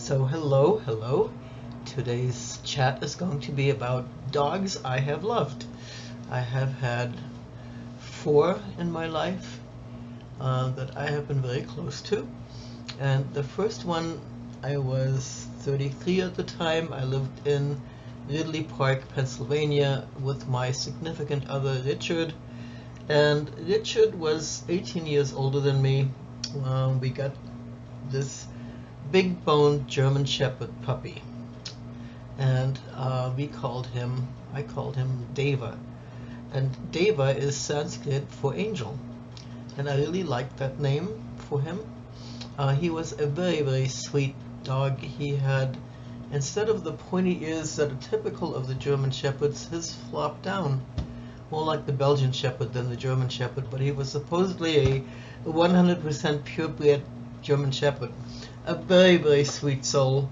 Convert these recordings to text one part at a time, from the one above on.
So hello. Today's chat is going to be about dogs I have loved. I have had four in my life that I have been very close to. And the first one, I was 33 at the time. I lived in Ridley Park, Pennsylvania with my significant other, Richard. And Richard was 18 years older than me. We got this big boned German Shepherd puppy, and I called him Deva, and Deva is Sanskrit for angel, and I really liked that name for him. He was a very sweet dog. He had, instead of the pointy ears that are typical of the German Shepherds, his flopped down, more like the Belgian Shepherd than the German Shepherd, but he was supposedly a 100% purebred German Shepherd. A very sweet soul.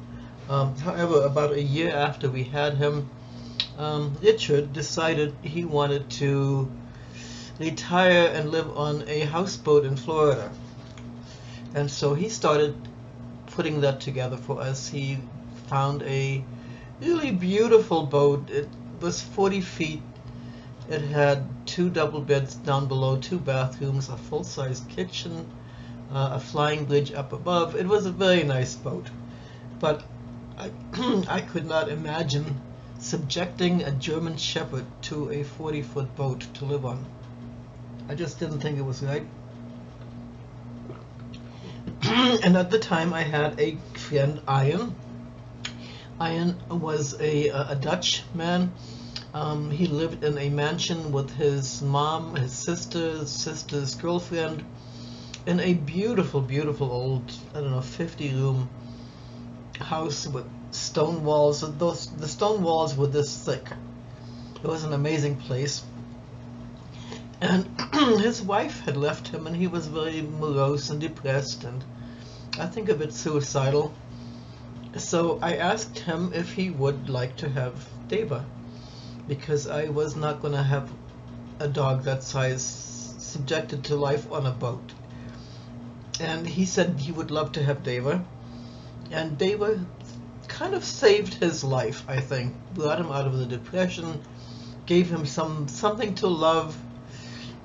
However, about a year after we had him, Richard decided he wanted to retire and live on a houseboat in Florida. And so he started putting that together for us. He found a really beautiful boat. It was 40 feet. It had two double beds down below, two bathrooms, a full-size kitchen, a flying bridge up above. It was a very nice boat, but I could not imagine subjecting a German Shepherd to a 40-foot boat to live on. I just didn't think it was right. And at the time I had a friend, Ian. Ian was a Dutch man. He lived in a mansion with his mom, his sister's girlfriend, in a beautiful old, I don't know, 50-room house with stone walls. The stone walls were this thick. It was an amazing place. And his wife had left him, and he was very morose and depressed, and I think a bit suicidal. So I asked him if he would like to have Deva, because I was not going to have a dog that size subjected to life on a boat. And he said he would love to have Deva, and Deva kind of saved his life, I think. Brought him out of the depression, gave him something to love,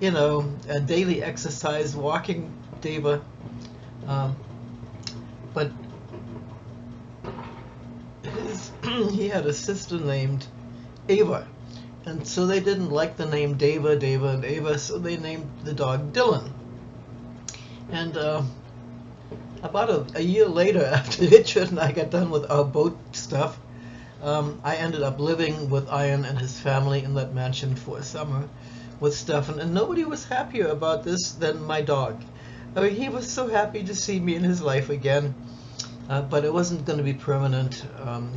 a daily exercise, walking Deva. But he had a sister named Ava, and so they didn't like the name Deva and Ava, so they named the dog Dylan. And about a year later, after Richard and I got done with our boat stuff, I ended up living with Ian and his family in that mansion for a summer with Stefan, and nobody was happier about this than my dog. I mean, he was so happy to see me in his life again, but it wasn't going to be permanent.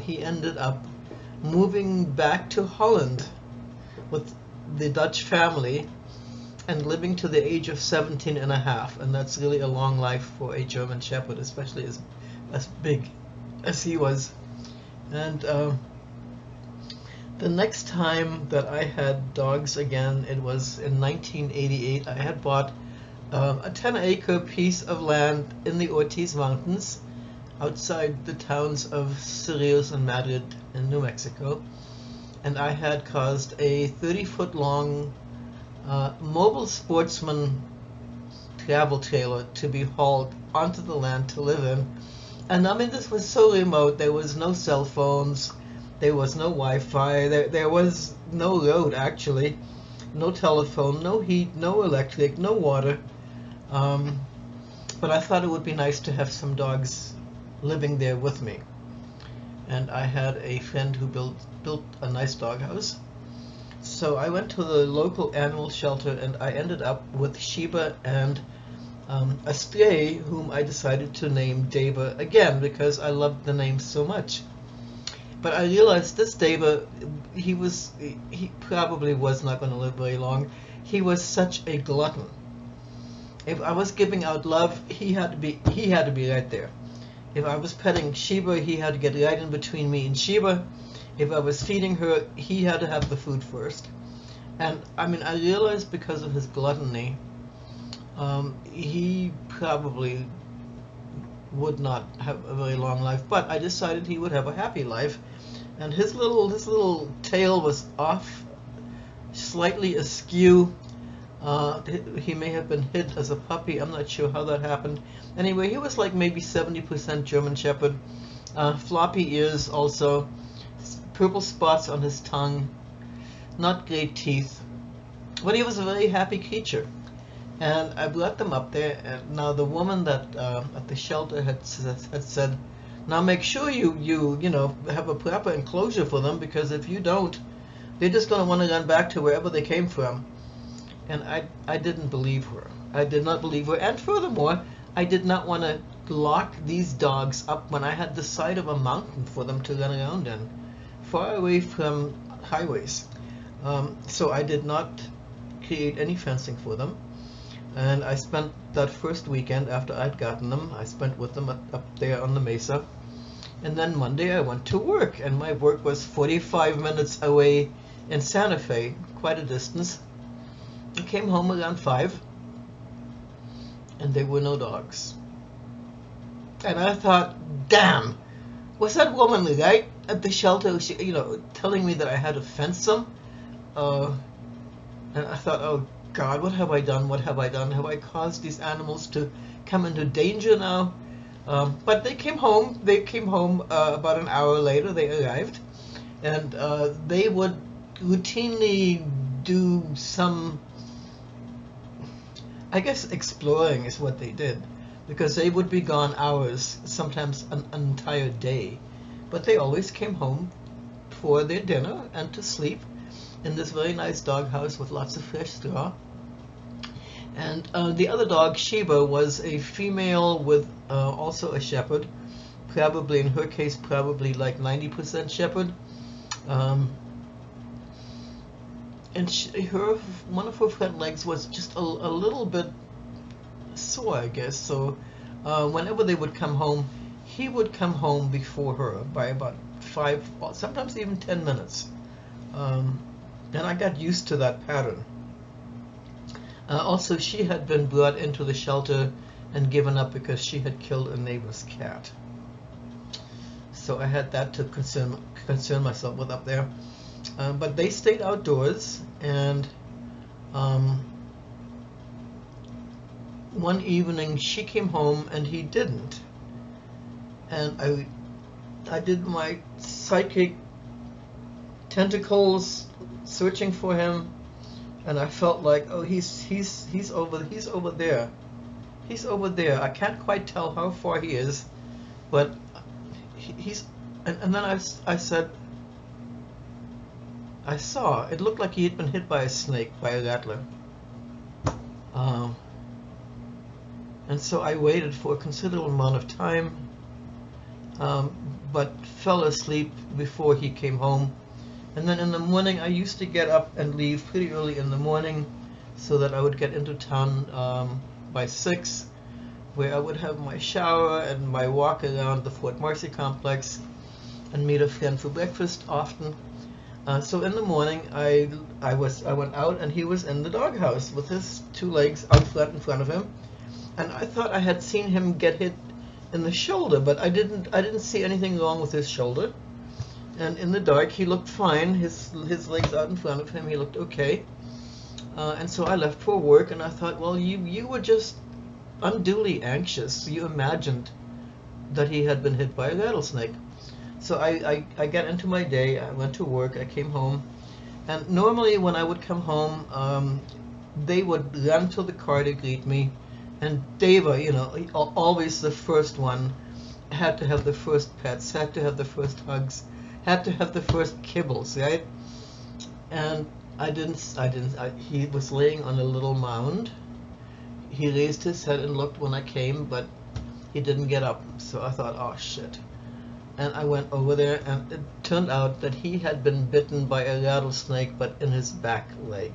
He ended up moving back to Holland with the Dutch family and living to the age of 17 and a half, and that's really a long life for a German Shepherd, especially as big as he was. And the next time that I had dogs again, it was in 1988. I had bought a 10-acre piece of land in the Ortiz Mountains outside the towns of Cerrillos and Madrid in New Mexico, and I had caused a 30-foot long mobile sportsman travel trailer to be hauled onto the land to live in. And I mean, this was so remote. There was no cell phones, there was no Wi-Fi, there was no road, actually, no telephone, no heat, no electric, no water. But I thought it would be nice to have some dogs living there with me. And I had a friend who built a nice doghouse. So I went to the local animal shelter, and I ended up with Sheba and a stray whom I decided to name Deva again because I loved the name so much. But I realized this Deva, he probably was not going to live very long. He was such a glutton. If I was giving out love, he had to be right there. If I was petting Sheba, he had to get right in between me and Sheba. If I was feeding her, he had to have the food first. And I mean, I realized because of his gluttony, he probably would not have a very long life, but I decided he would have a happy life. And his little tail was off, slightly askew. He may have been hit as a puppy. I'm not sure how that happened. Anyway, he was like maybe 70% German Shepherd. Floppy ears also, purple spots on his tongue, not great teeth. But he was a very happy creature. And I brought them up there, and now the woman that at the shelter had said, now make sure you know, have a proper enclosure for them, because if you don't, they're just going to want to run back to wherever they came from. And I didn't believe her. I did not believe her. And furthermore, I did not want to lock these dogs up when I had the side of a mountain for them to run around in, far away from highways. So I did not create any fencing for them. And I spent that first weekend after I'd gotten them, I spent with them up there on the mesa. And then Monday I went to work, and my work was 45 minutes away in Santa Fe, quite a distance. I came home around 5, and there were no dogs. And I thought, damn, was that woman right at the shelter, she, you know, telling me that I had to fence them? And I thought, oh God, what have I done? What have I done? Have I caused these animals to come into danger now? But they came home. They came home about an hour later. They arrived, and they would routinely do some, I guess, exploring is what they did, because they would be gone hours, sometimes an entire day. But they always came home for their dinner and to sleep in this very nice doghouse with lots of fresh straw. And the other dog, Sheba, was a female with also a shepherd, probably, in her case, probably like 90% shepherd. And one of her front legs was just a little bit sore, I guess. So whenever they would come home, he would come home before her by about 5, sometimes even 10 minutes. And I got used to that pattern. Also, she had been brought into the shelter and given up because she had killed a neighbor's cat. So I had that to concern myself with up there. But they stayed outdoors, and one evening she came home and he didn't. And I did my psychic tentacles searching for him, and I felt like, oh, he's over there. He's over there. I can't quite tell how far he is, but he's. And then I said, I saw it looked like he had been hit by a snake, by a rattler. And so I waited for a considerable amount of time, but fell asleep before he came home. And then in the morning, I used to get up and leave pretty early in the morning so that I would get into town by 6, where I would have my shower and my walk around the Fort Marcy complex and meet a friend for breakfast often. So in the morning, I went out, and he was in the doghouse with his 2 legs out flat in front of him. And I thought I had seen him get hit in the shoulder, but I didn't see anything wrong with his shoulder. And in the dark, he looked fine. His legs out in front of him, he looked okay. And so I left for work, and I thought, well, you were just unduly anxious. You imagined that he had been hit by a rattlesnake. So I got into my day. I went to work. I came home, and normally when I would come home, they would run to the car to greet me. And Deva, you know, always the first one, had to have the first pets, had to have the first hugs, had to have the first kibbles, right? And he was laying on a little mound. He raised his head and looked when I came, but he didn't get up. So I thought, oh shit. And I went over there, and it turned out that he had been bitten by a rattlesnake, but in his back leg.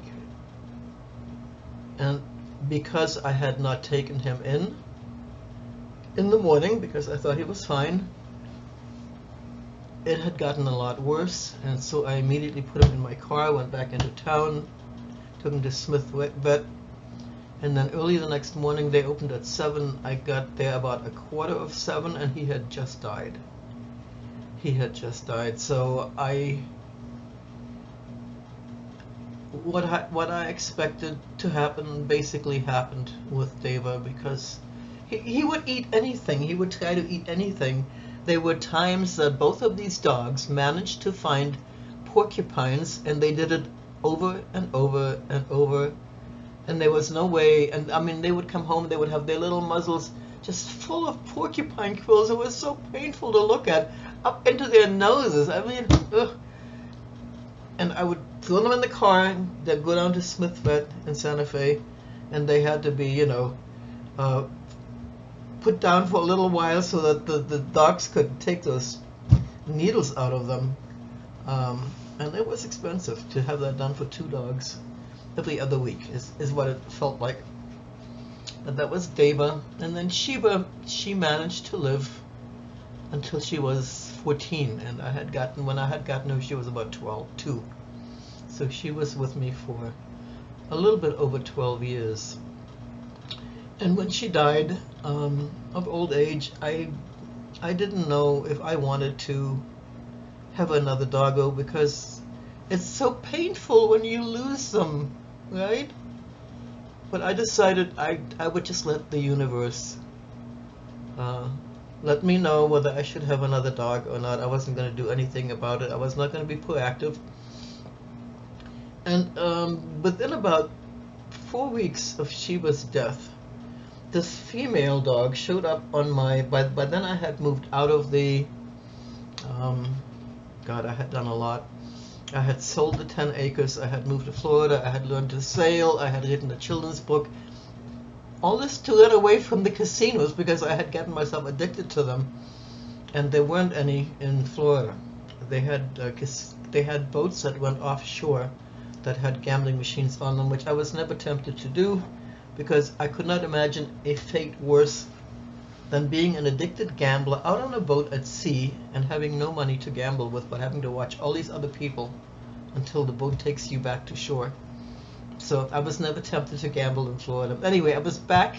And because I had not taken him in the morning, because I thought he was fine, it had gotten a lot worse. And so I immediately put him in my car, went back into town, took him to Smith Vet, And then early the next morning, they opened at 7. I got there about 6:45, and he had just died. He had just died. So what I expected to happen basically happened with Deva, because he would eat anything. He would try to eat anything. There were times that both of these dogs managed to find porcupines, and they did it over and over and over, and there was no way. And I mean, they would come home, they would have their little muzzles just full of porcupine quills. It was so painful to look at, up into their noses. I mean, ugh. And I would throw them in the car. They'd go down to Smith Vet in Santa Fe, and they had to be, put down for a little while so that the dogs could take those needles out of them. And it was expensive to have that done for 2 dogs every other week, is what it felt like. But that was Deva. And then Sheba, she managed to live until she was 14, and when I had gotten her, she was about 2. So she was with me for a little bit over 12 years. And when she died of old age, I didn't know if I wanted to have another doggo, because it's so painful when you lose them, right? But I decided I would just let the universe let me know whether I should have another dog or not. I wasn't going to do anything about it. I was not going to be proactive. And within about 4 weeks of Sheba's death, this female dog showed up on my, by then I had moved out of the, God, I had done a lot. I had sold the 10 acres, I had moved to Florida, I had learned to sail, I had written a children's book. All this to get away from the casinos, because I had gotten myself addicted to them, and there weren't any in Florida. They had boats that went offshore that had gambling machines on them, which I was never tempted to do, because I could not imagine a fate worse than being an addicted gambler out on a boat at sea and having no money to gamble with, but having to watch all these other people until the boat takes you back to shore. So I was never tempted to gamble in Florida. Anyway, I was back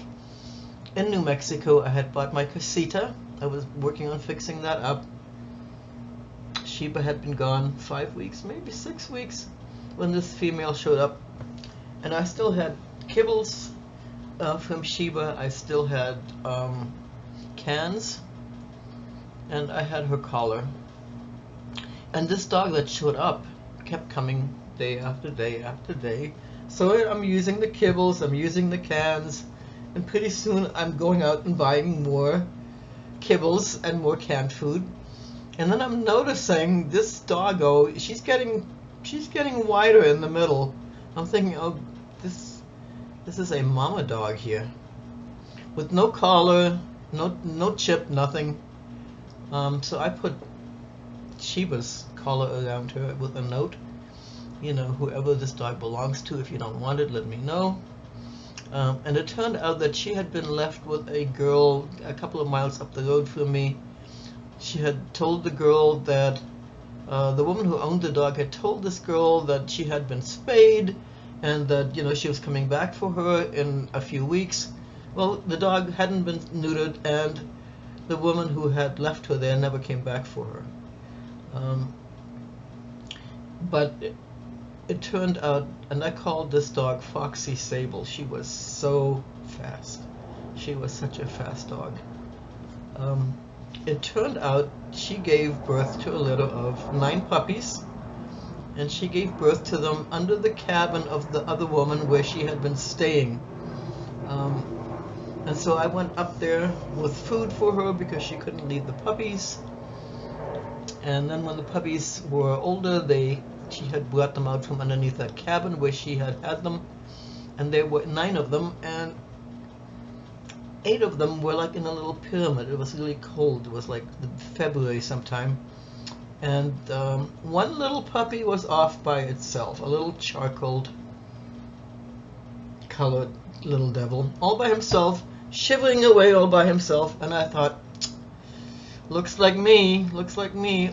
in New Mexico. I had bought my casita. I was working on fixing that up. Sheba had been gone 5 weeks, maybe 6 weeks, when this female showed up. And I still had kibbles from Sheba. I still had cans, and I had her collar. And this dog that showed up kept coming day after day after day. So I'm using the kibbles, I'm using the cans, and pretty soon I'm going out and buying more kibbles and more canned food. And then I'm noticing this doggo, she's getting wider in the middle. I'm thinking, oh, this is a mama dog here, with no collar, no chip, nothing. So I put Sheba's collar around her with a note. Whoever this dog belongs to, if you don't want it, let me know. And it turned out that she had been left with a girl a couple of miles up the road from me. She had told the girl that the woman who owned the dog had told this girl that she had been spayed, and that she was coming back for her in a few weeks. Well, the dog hadn't been neutered, and the woman who had left her there never came back for her. But it turned out, and I called this dog Foxy Sable. She was so fast. She was such a fast dog. It turned out she gave birth to a litter of 9 puppies, and she gave birth to them under the cabin of the other woman where she had been staying. And so I went up there with food for her because she couldn't leave the puppies. And then when the puppies were older, she had brought them out from underneath that cabin where she had them, and there were 9 of them, and 8 of them were like in a little pyramid. It was really cold. It was like February sometime, and one little puppy was off by itself, a little charcoal colored little devil, all by himself, shivering away all by himself. And I thought, looks like me.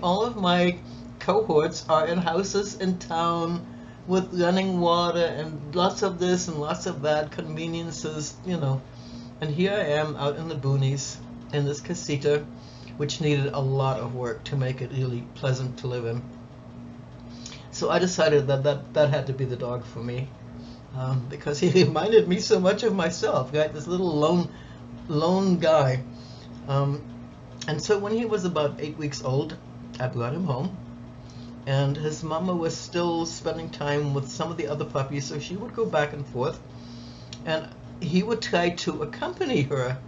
All of my cohorts are in houses in town, with running water and lots of this and lots of that, conveniences, And here I am out in the boonies in this casita, which needed a lot of work to make it really pleasant to live in. So I decided that had to be the dog for me, because he reminded me so much of myself, right? This little lone guy. And so when he was about 8 weeks old, I brought him home, and his mama was still spending time with some of the other puppies, so she would go back and forth, and he would try to accompany her.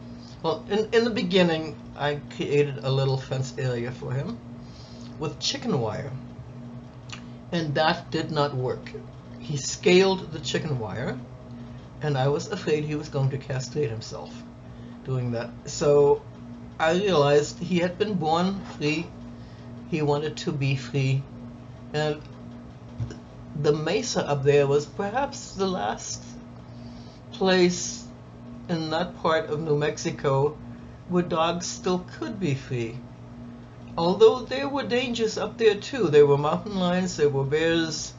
Well, in the beginning, I created a little fence area for him with chicken wire, and that did not work. He scaled the chicken wire, and I was afraid he was going to castrate himself doing that. So I realized he had been born free. He wanted to be free, and the mesa up there was perhaps the last place in that part of New Mexico where dogs still could be free. Although there were dangers up there too. There were mountain lions, there were bears,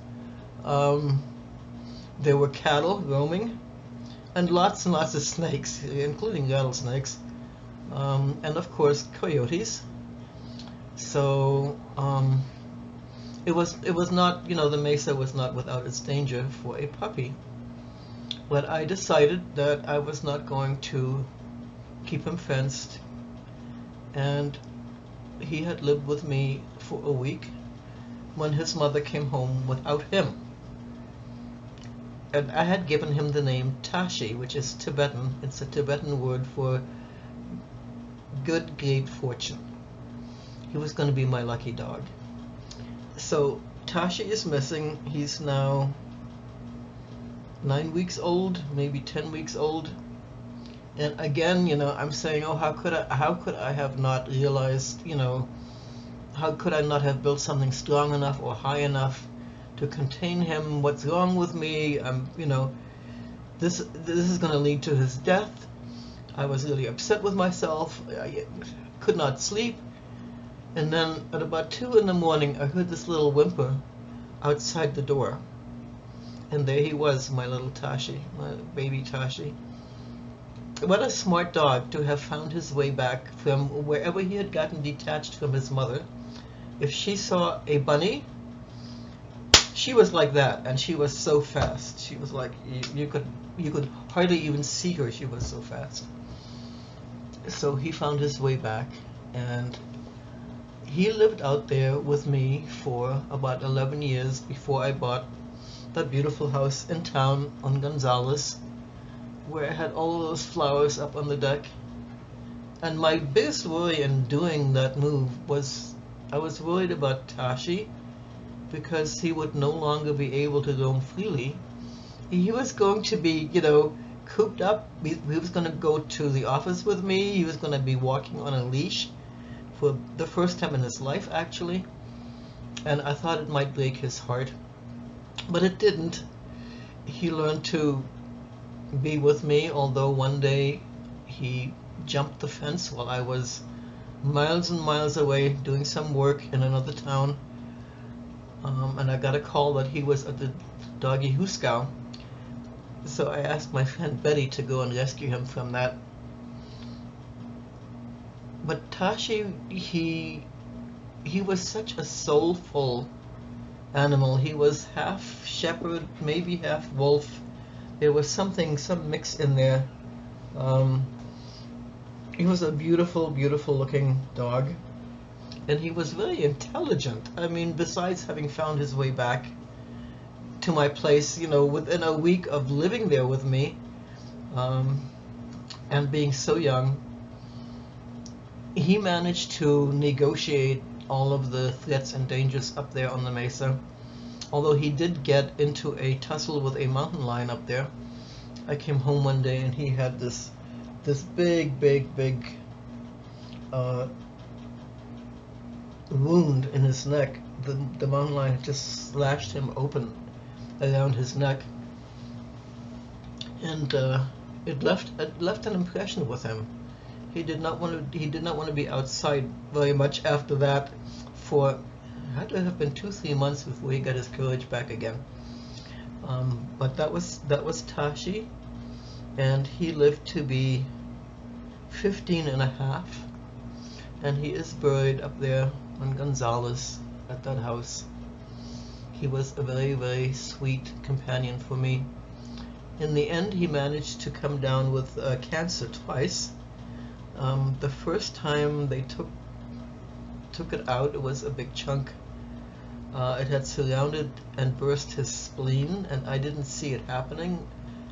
there were cattle roaming, and lots of snakes, including rattlesnakes, and of course coyotes. So it was not, the mesa was not without its danger for a puppy. But I decided that I was not going to keep him fenced, and he had lived with me for a week when his mother came home without him. And I had given him the name Tashi, which is Tibetan. It's a Tibetan word for good, great fortune. He was going to be my lucky dog. So Tashi is missing. He's now 9 weeks old, maybe 10 weeks old. And again, I'm saying, oh, how could I have not realized, how could I not have built something strong enough or high enough to contain him? What's wrong with me? This is going to lead to his death. I was really upset with myself. I could not sleep. And then at about 2 in the morning, I heard this little whimper outside the door. And there he was, my little Tashi, my baby Tashi. What a smart dog to have found his way back from wherever he had gotten detached from his mother. If she saw a bunny, she was like that, and she was so fast. She was like, you could hardly even see her, she was so fast. So he found his way back, and he lived out there with me for about 11 years before I bought that beautiful house in town on Gonzales, where I had all those flowers up on the deck. And my biggest worry in doing that move was I was worried about Tashi, because he would no longer be able to roam freely. He was going to be, cooped up. He was going to go to the office with me. He was going to be walking on a leash for the first time in his life, actually. And I thought it might break his heart. But it didn't. He learned to be with me, although one day he jumped the fence while I was miles and miles away doing some work in another town. And I got a call that he was at the doggy hooskow. So I asked my friend Betty to go and rescue him from that. But Tashi, he was such a soulful animal. He was half shepherd, maybe half wolf. There was some mix in there. He was a beautiful, beautiful looking dog. And he was very intelligent. I mean, besides having found his way back to my place, within a week of living there with me, and being so young, he managed to negotiate all of the threats and dangers up there on the mesa. Although he did get into a tussle with a mountain lion up there. I came home one day and he had this big wound in his neck. The mountain lion had just slashed him open around his neck, and it left an impression with him. He did not want to be outside very much after that. For had to have been 2-3 months before he got his courage back again. But that was Tashi, and he lived to be 15 and a half, and he is buried up there on Gonzales at that house. He was a very, very sweet companion for me. In the end, he managed to come down with cancer twice. The first time they took it out, it was a big chunk. It had surrounded and burst his spleen, and I didn't see it happening.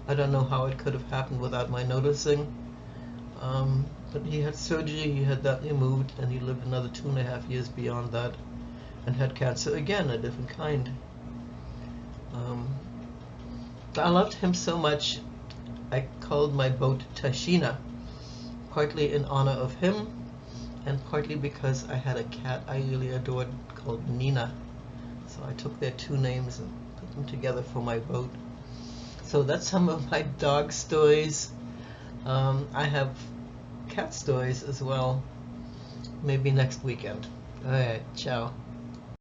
I don't know how it could have happened without my noticing. But he had surgery, he had that removed, and he lived another 2.5 years beyond that, and had cancer again, a different kind. I loved him so much, I called my boat Tashina, partly in honor of him, and partly because I had a cat I really adored called Nina. So I took their two names and put them together for my boat. So that's some of my dog stories. I have cat stories as well, maybe next weekend. Alright, ciao.